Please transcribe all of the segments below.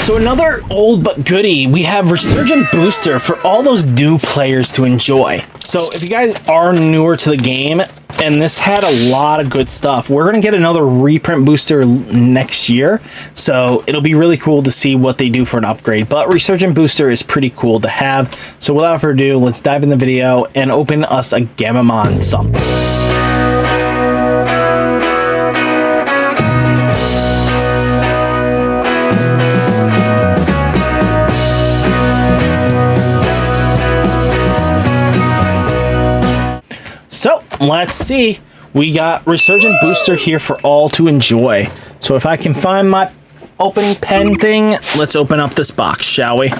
So another old but goodie, we have Resurgence Booster for all those new players to enjoy. So if you guys are newer to the game, and this had a lot of good stuff, we're going to get another reprint booster next year. So it'll be really cool to see what they do for an upgrade. But Resurgence Booster is pretty cool to have. So without further ado, let's dive in the video and open us a Digimon something. So let's see, we got Resurgence Booster here for all to enjoy. So if I can find my opening pen thing, let's open up this box, shall we?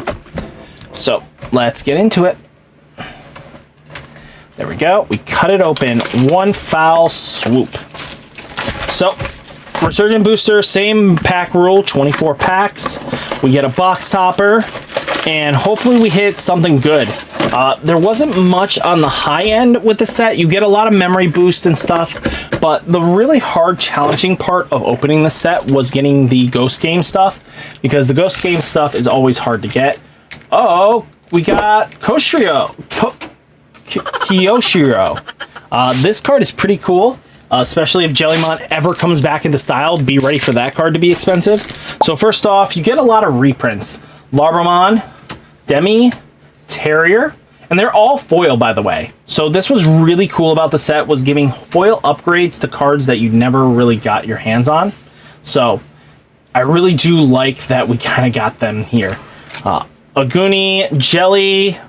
So let's get into it. There we go. We cut it open, one foul swoop. So Resurgence Booster, same pack rule, 24 packs. We get a box topper, and hopefully we hit something good. There wasn't much on the high end with the set. You get a lot of memory boost and stuff, but the really hard, challenging part of opening the set was getting the Ghost Game stuff, because the Ghost Game stuff is always hard to get. Oh, we got Kyoshiro. This card is pretty cool, especially if Jellymon ever comes back into style. Be ready for that card to be expensive. So first off, you get a lot of reprints. Larbomon, Demi, Terrier, and they're all foil, by the way. So this was really cool about the set, was giving foil upgrades to cards that you never really got your hands on. So I really do like that we kind of got them here. Aguni, Jelly,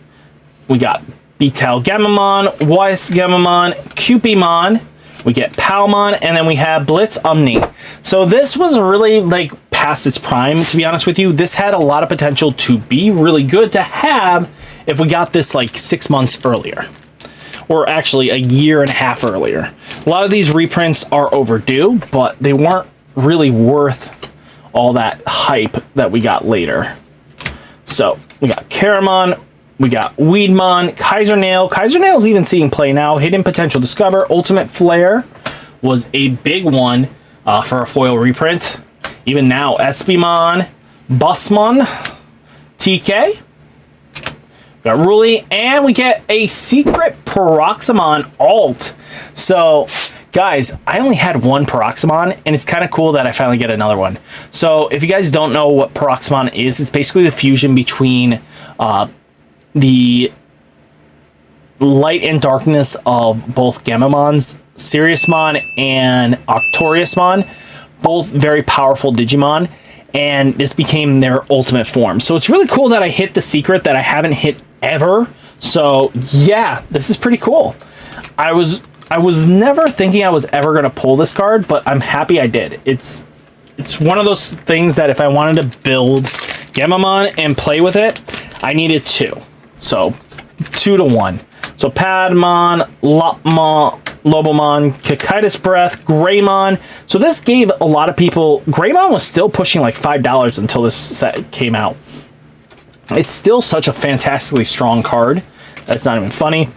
we got Beatel Gamamon, Weiss Gamamon, Cupimon, we get Palmon, and then we have Blitz Omni. So this was really like past its prime, to be honest with you. This had a lot of potential to be really good to have if we got this like 6 months earlier, or actually a year and a half earlier. A lot of these reprints are overdue, but they weren't really worth all that hype that we got later. So we got Karamon, we got Weedmon, Kaiser Nail. Kaiser Nail's even seeing play now. Hidden Potential Discover, Ultimate Flare was a big one for a foil reprint. Even now, Espimon, Busmon, TK, we got Ruli, and we get a secret Paroxymon alt. So, guys, I only had one Paroxymon, and it's kind of cool that I finally get another one. So, if you guys don't know what Paroxymon is, it's basically the fusion between the light and darkness of both Gamamons, Siriusmon and Arcturusmon, both very powerful Digimon, and this became their ultimate form. So it's really cool that I hit the secret that I haven't hit ever. So yeah, this is pretty cool. I was never thinking I was ever going to pull this card, but I'm happy I did. It's one of those things that if I wanted to build Gamamon and play with it, I needed two. So 2 to 1. So Padmon, Lobomon, Kikaitis Breath, Greymon. So this gave a lot of people... Greymon was still pushing like $5 until this set came out. It's still such a fantastically strong card. That's not even funny.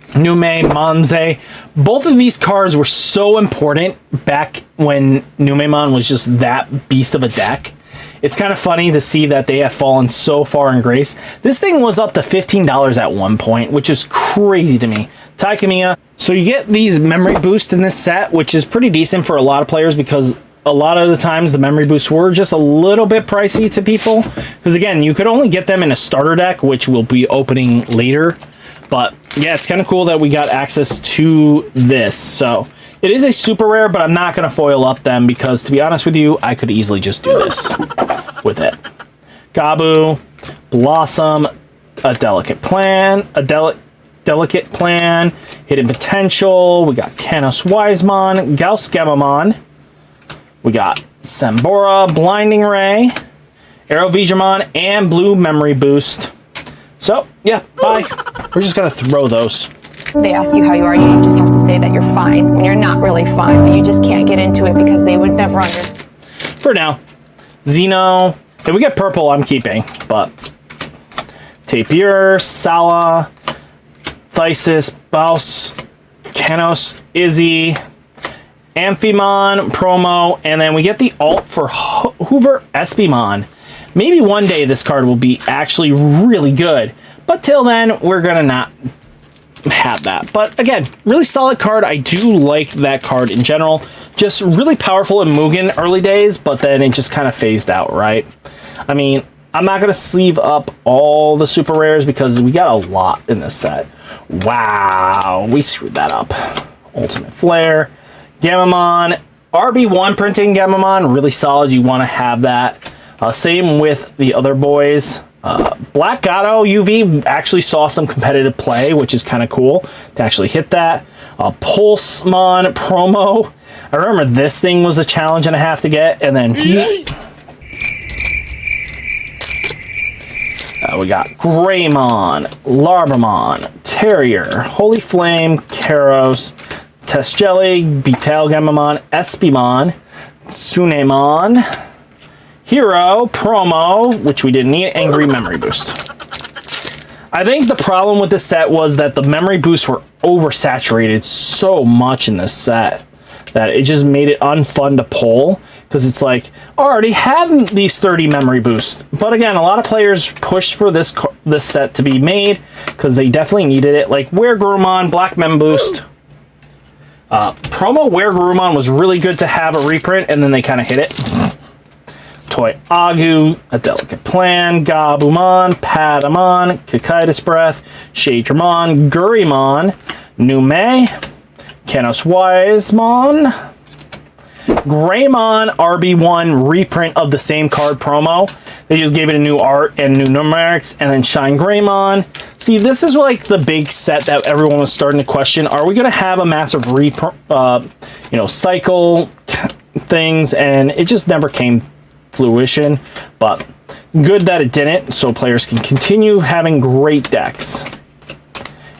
Nume, Monze. Both of these cards were so important back when Numemon was just that beast of a deck. It's kind of funny to see that they have fallen so far in grace. This thing was up to $15 at one point, which is crazy to me. Taikamiya. So you get these memory boosts in this set, which is pretty decent for a lot of players because a lot of the times the memory boosts were just a little bit pricey to people. Because again, you could only get them in a starter deck, which we'll be opening later. But yeah, it's kind of cool that we got access to this. So it is a super rare, but I'm not going to foil up them because, to be honest with you, I could easily just do this with it. Gabu, Blossom, a Delicate Plan, Hidden Potential. We got Kanos Wisemon, Gauss Gamamon. We got Sambora, Blinding Ray, Arrow Veedramon, and Blue Memory Boost. So, yeah, bye. We're just going to throw those. They ask you how you are, you just have to say that you're fine when you're not really fine, but you just can't get into it because they would never understand. For now. Xeno. If we get purple, I'm keeping, but Tapir, Sala, Thysis, Baus, Kanos, Izzy, Amphimon, Promo, and then we get the alt for Hoover Espimon. maybe one day this card will be actually really good. But till then, we're going to not have that. But again, really solid card. I do like that card in general. Just really powerful in Mugen early days, but then it just kind of phased out, right? I mean, I'm not going to sleeve up all the super rares because we got a lot in this set. Wow, we screwed that up. Ultimate Flare, Gamamon, RB1 printing Gamamon, really solid. You want to have that. Same with the other boys. Black Gato UV actually saw some competitive play, which is kind of cool to actually hit that. Pulsemon promo. I remember this thing was a challenge and a half to get, and then we got Greymon, Larbamon, Terrier, Holy Flame, Karos, Test Jelly, Betal Gamamon, Espimon, Tsunemon, Hero, Promo, which we didn't need, Angry Memory Boost. I think the problem with this set was that the memory boosts were oversaturated so much in this set that it just made it unfun to pull, because it's like, I already have these 30 memory boosts. But again, a lot of players pushed for this set to be made because they definitely needed it. Like Weregurumon, Black Mem Boost. Promo Weregurumon was really good to have a reprint, and then they kind of hit it. Toy Agu, A Delicate Plan, Gabumon, Patamon, Kakaitis Breath, Shadramon, Gurimon, Nume, Canos Wisemon, Greymon RB1 reprint of the same card promo. They just gave it a new art and new numerics, and then Shine Greymon. See, this is like the big set that everyone was starting to question. Are we going to have a massive cycle things? And it just never came fruition, but good that it didn't, so players can continue having great decks.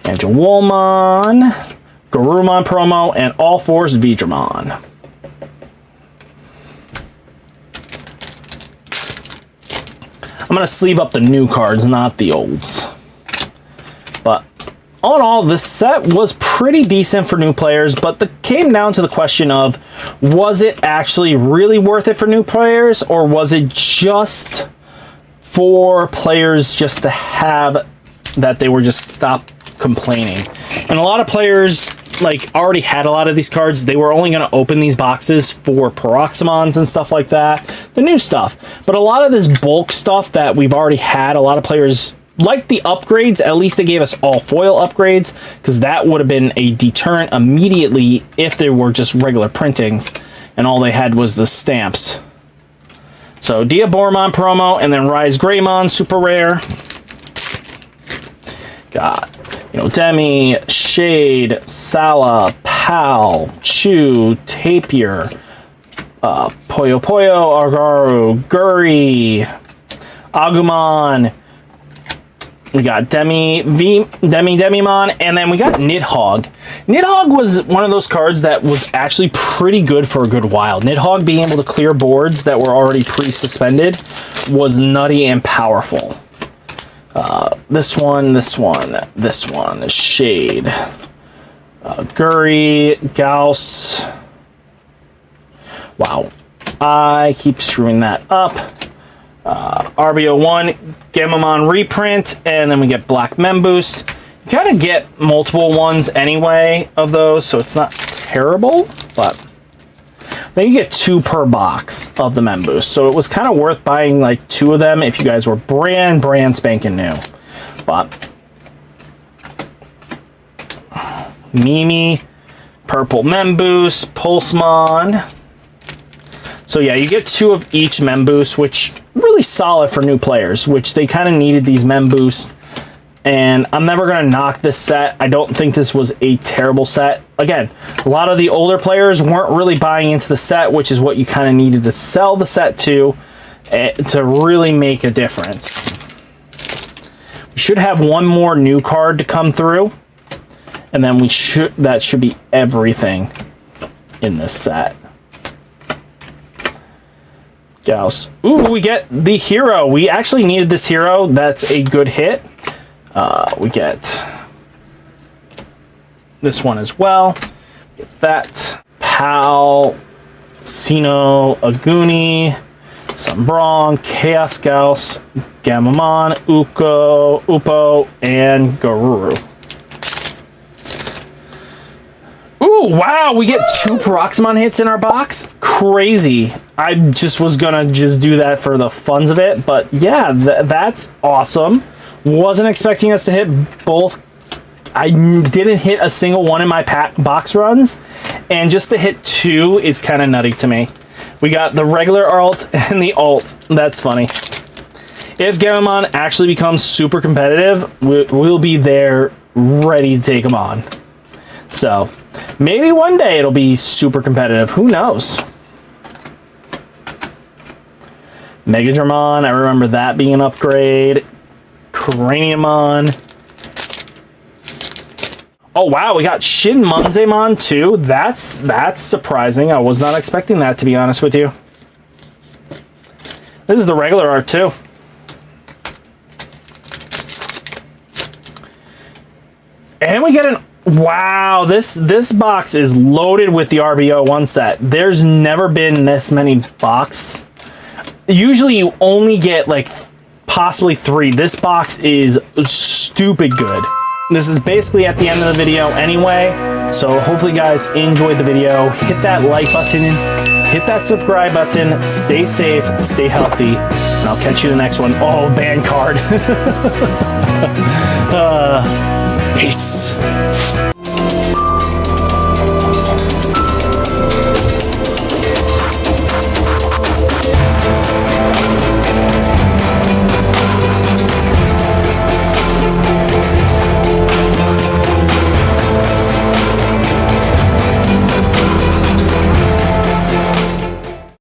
Angelwolmon, Garurumon promo, and All Force Vidramon. I'm going to sleeve up the new cards, not the olds. But all in all, this set was pretty decent for new players, but it came down to the question of, was it actually really worth it for new players, or was it just for players just to have that they were just stop complaining? And a lot of players already had a lot of these cards. They were only going to open these boxes for Peroxamons and stuff like that, the new stuff. But a lot of this bulk stuff that we've already had, a lot of players like the upgrades. At least they gave us all foil upgrades, because that would have been a deterrent immediately if they were just regular printings and all they had was the stamps. So Diabormon promo, and then Rise Greymon super rare. Got Demi, Shade, Sala, Pal, Chew, Tapir, Poyo Poyo, Argaru, Guri, Agumon. We got Demimon, and then we got Nidhogg. Nidhogg was one of those cards that was actually pretty good for a good while. Nidhogg being able to clear boards that were already pre-suspended was nutty and powerful. This one, Shade, Guri, Gauss. Wow, I keep screwing that up. RB01, Gamamon reprint, and then we get Black Mem Boost. You gotta get multiple ones anyway of those, so it's not terrible, but then you get 2 per box of the Mem Boost, so it was kind of worth buying like 2 of them if you guys were brand spanking new. But Mimi, Purple Mem Boost, Pulsemon. So yeah, you get 2 of each Mem Boost, which really solid for new players, which they kind of needed these Mem Boosts. And I'm never going to knock this set. I don't think this was a terrible set. Again, a lot of the older players weren't really buying into the set, which is what you kind of needed to sell the set to really make a difference. We should have one more new card to come through, and then that should be everything in this set. Gauss. Ooh, we get the hero. We actually needed this hero. That's a good hit. We get this one as well. Get that. Pal, Sino, Aguni, Sombrong, Chaos Gauss, Gamamon, Upo, and Garuru. Ooh, wow, we get 2 Proximon hits in our box? Crazy. I just was gonna just do that for the funs of it, but yeah, that's awesome. Wasn't expecting us to hit both. I didn't hit a single one in my box runs, and just to hit 2 is kind of nutty to me. We got the regular alt and the alt. That's funny. If Gamamon actually becomes super competitive, we'll be there ready to take him on. So, maybe one day it'll be super competitive. Who knows? Megadramon, I remember that being an upgrade. Craniumon. Oh wow, we got Shin Munzemon too. That's surprising. I was not expecting that, to be honest with you. This is the regular art too. And we get an wow, this box is loaded with the RBO1 set. There's never been this many boxes. Usually you only get like possibly 3. This box is stupid good. This is basically at the end of the video anyway, so hopefully you guys enjoyed the video. Hit that like button, hit that subscribe button, stay safe, stay healthy, and I'll catch you in the next one. Oh, band card. Peace.